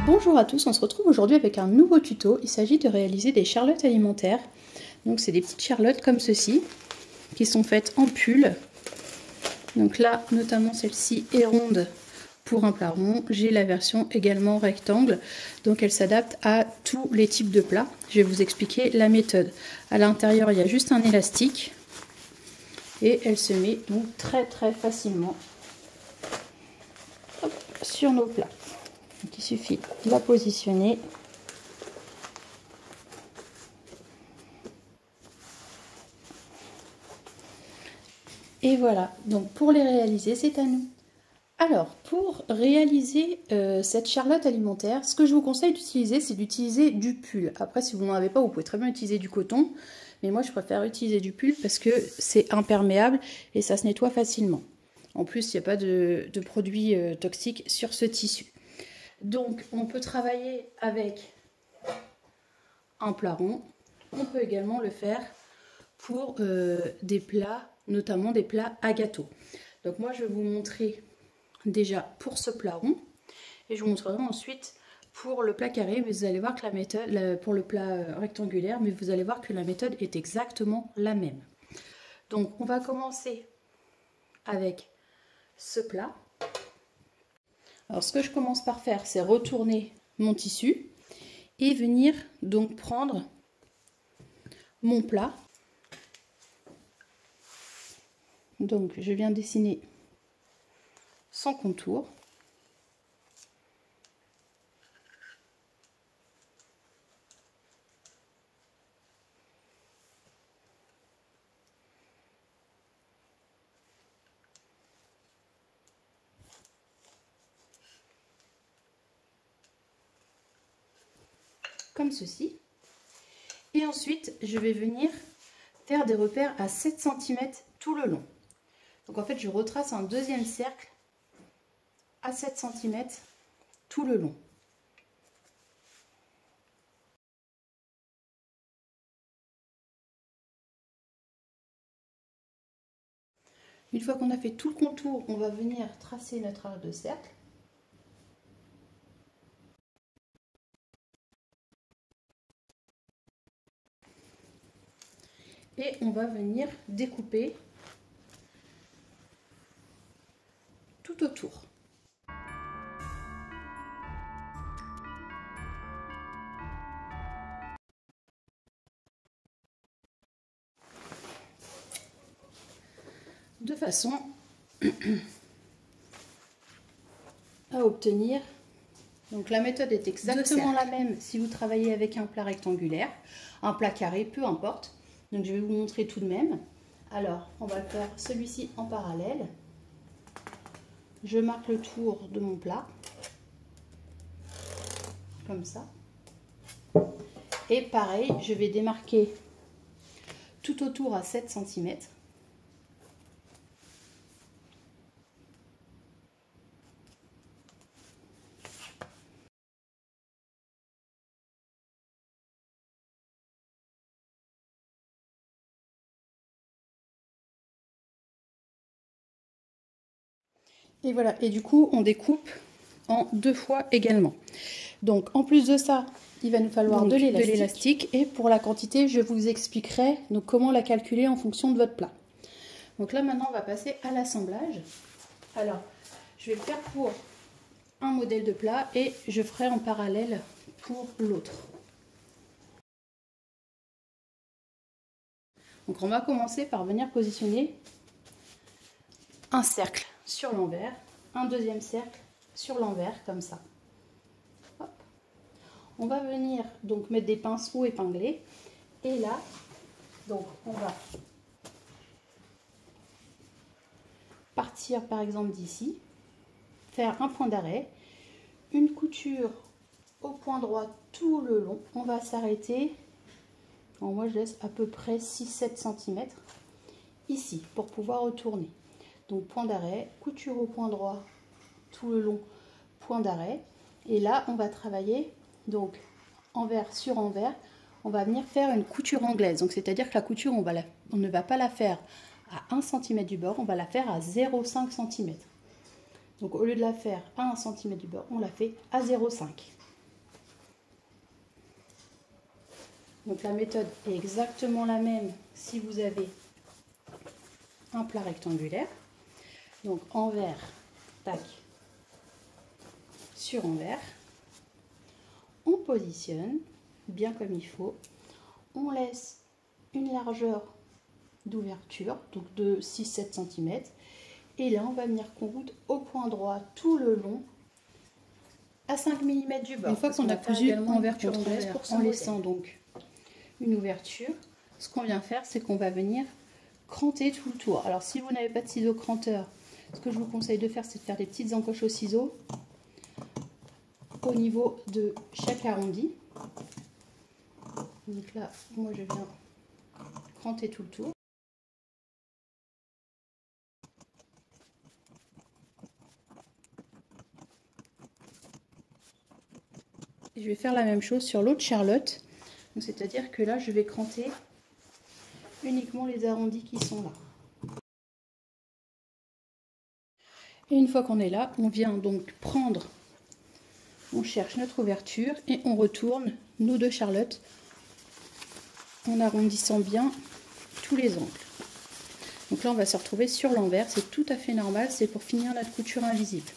Bonjour à tous, on se retrouve aujourd'hui avec un nouveau tuto. Il s'agit de réaliser des charlottes alimentaires. Donc c'est des petites charlottes comme ceci, qui sont faites en pull. Donc là, notamment celle-ci est ronde pour un plat rond. J'ai la version également rectangle, donc elle s'adapte à tous les types de plats. Je vais vous expliquer la méthode. À l'intérieur, il y a juste un élastique et elle se met donc très facilement sur nos plats. Donc il suffit de la positionner. Et voilà, donc pour les réaliser, c'est à nous. Alors, pour réaliser cette charlotte alimentaire, ce que je vous conseille d'utiliser, c'est d'utiliser du pull. Après, si vous n'en avez pas, vous pouvez très bien utiliser du coton. Mais moi, je préfère utiliser du pull parce que c'est imperméable et ça se nettoie facilement. En plus, il n'y a pas de produits toxiques sur ce tissu. Donc, on peut travailler avec un plat rond. On peut également le faire pour des plats, notamment des plats à gâteau. Donc moi, je vais vous montrer déjà pour ce plat rond et je vous montrerai ensuite pour le plat carré, mais vous allez voir que la méthode, pour le plat rectangulaire, mais vous allez voir que la méthode est exactement la même. Donc on va commencer avec ce plat. Alors ce que je commence par faire, c'est retourner mon tissu et venir donc prendre mon plat. Donc je viens dessiner son contour. Comme ceci. Et ensuite, je vais venir faire des repères à 7 cm tout le long. Donc en fait, je retrace un deuxième cercle à 7 cm tout le long. Une fois qu'on a fait tout le contour, on va venir tracer notre arc de cercle. Et on va venir découper tout autour. De façon à obtenir, donc la méthode est exactement la même si vous travaillez avec un plat rectangulaire, un plat carré, peu importe. Donc je vais vous montrer tout de même. Alors on va faire celui-ci en parallèle. Je marque le tour de mon plat, comme ça. Et pareil, je vais démarquer tout autour à 7 cm. Et voilà, et du coup, on découpe en 2 fois également. Donc, en plus de ça, il va nous falloir de l'élastique. Et pour la quantité, je vous expliquerai donc comment la calculer en fonction de votre plat. Donc là, maintenant, on va passer à l'assemblage. Alors, je vais le faire pour un modèle de plat et je ferai en parallèle pour l'autre. Donc, on va commencer par venir positionner un cercle sur l'envers, un deuxième cercle sur l'envers, comme ça. Hop. On va venir donc mettre des pinces ou épingler. Et là, donc on va partir par exemple d'ici, faire un point d'arrêt, une couture au point droit tout le long. On va s'arrêter, moi je laisse à peu près 6-7 cm ici pour pouvoir retourner. Donc point d'arrêt, couture au point droit tout le long, point d'arrêt. Et là, on va travailler donc envers sur envers. On va venir faire une couture anglaise. Donc c'est-à-dire que la couture, on ne va pas la faire à 1 cm du bord, on va la faire à 0,5 cm. Donc au lieu de la faire à 1 cm du bord, on la fait à 0,5. Donc la méthode est exactement la même si vous avez un plat rectangulaire. Donc envers, tac, sur envers. On positionne bien comme il faut. On laisse une largeur d'ouverture, donc de 6-7 cm. Et là, on va venir coudre au point droit tout le long à 5 mm du bord. Une fois qu'on a cousu envers contre envers, en laissant donc une ouverture, ce qu'on vient faire, c'est qu'on va venir cranter tout le tour. Alors si vous n'avez pas de ciseaux cranteurs, ce que je vous conseille de faire, c'est de faire des petites encoches au ciseau au niveau de chaque arrondi. Donc là, moi je viens cranter tout le tour. Et je vais faire la même chose sur l'autre charlotte. C'est-à-dire que là, je vais cranter uniquement les arrondis qui sont là. Et une fois qu'on est là, on vient donc prendre, on cherche notre ouverture et on retourne nos deux charlottes en arrondissant bien tous les angles. Donc là, on va se retrouver sur l'envers, c'est tout à fait normal, c'est pour finir notre couture invisible.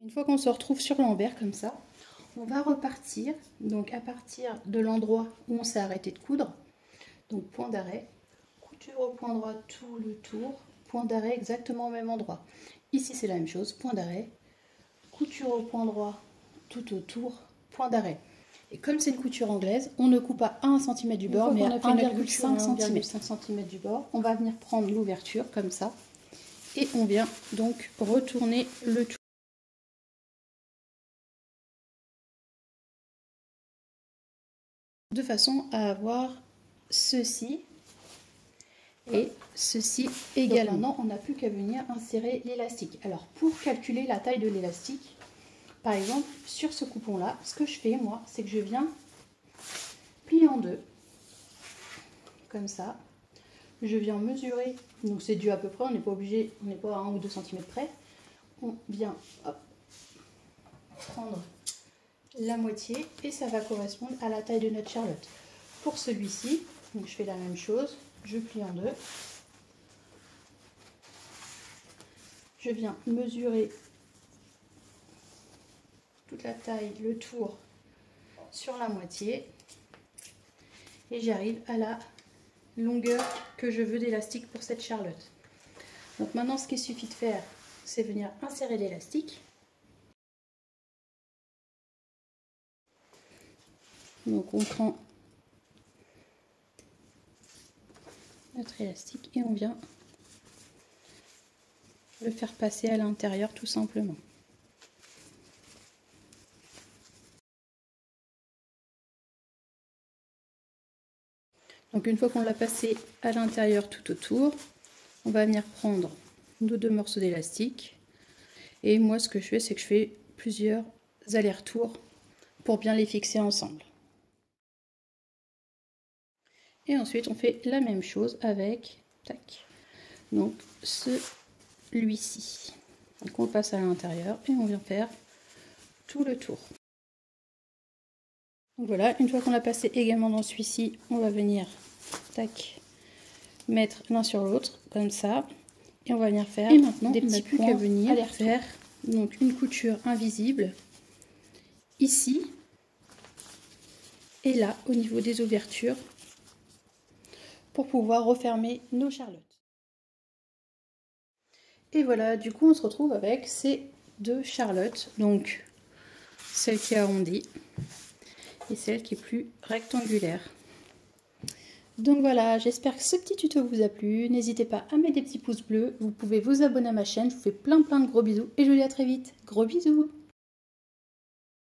Une fois qu'on se retrouve sur l'envers comme ça, on va repartir, donc à partir de l'endroit où on s'est arrêté de coudre, donc point d'arrêt, couture au point droit tout le tour, point d'arrêt exactement au même endroit. Ici c'est la même chose, point d'arrêt, couture au point droit tout autour, point d'arrêt. Et comme c'est une couture anglaise, on ne coupe pas à 1 cm du bord, mais à 1,5 cm du bord. On va venir prendre l'ouverture comme ça, et on vient donc retourner le tout. De façon à avoir ceci et ceci également. Donc maintenant, on n'a plus qu'à venir insérer l'élastique. Alors, pour calculer la taille de l'élastique, par exemple, sur ce coupon-là, ce que je fais, moi, c'est que je viens plier en deux, comme ça. Je viens mesurer, donc c'est dû à peu près, on n'est pas obligé, on n'est pas à 1 ou 2 cm près. On vient hop, prendre la moitié et ça va correspondre à la taille de notre charlotte. Pour celui-ci, donc je fais la même chose, je plie en deux, je viens mesurer toute la taille, le tour sur la moitié et j'arrive à la longueur que je veux d'élastique pour cette charlotte. Donc maintenant ce qu'il suffit de faire, c'est venir insérer l'élastique. Donc on prend notre élastique et on vient le faire passer à l'intérieur tout simplement. Donc une fois qu'on l'a passé à l'intérieur tout autour, on va venir prendre nos deux morceaux d'élastique. Et moi ce que je fais, c'est que je fais plusieurs allers-retours pour bien les fixer ensemble. Et ensuite on fait la même chose avec, tac, donc celui-ci. Donc on passe à l'intérieur et on vient faire tout le tour. Donc voilà, une fois qu'on l'a passé également dans celui-ci, on va venir, tac, mettre l'un sur l'autre, comme ça. Et on va venir faire des petits points à venir faire donc une couture invisible ici et là au niveau des ouvertures pour pouvoir refermer nos charlottes. Et voilà, du coup on se retrouve avec ces deux charlottes, donc celle qui est arrondie et celle qui est plus rectangulaire. Donc voilà, j'espère que ce petit tuto vous a plu. N'hésitez pas à mettre des petits pouces bleus. Vous pouvez vous abonner à ma chaîne. Je vous fais plein de gros bisous et je vous dis à très vite. Gros bisous!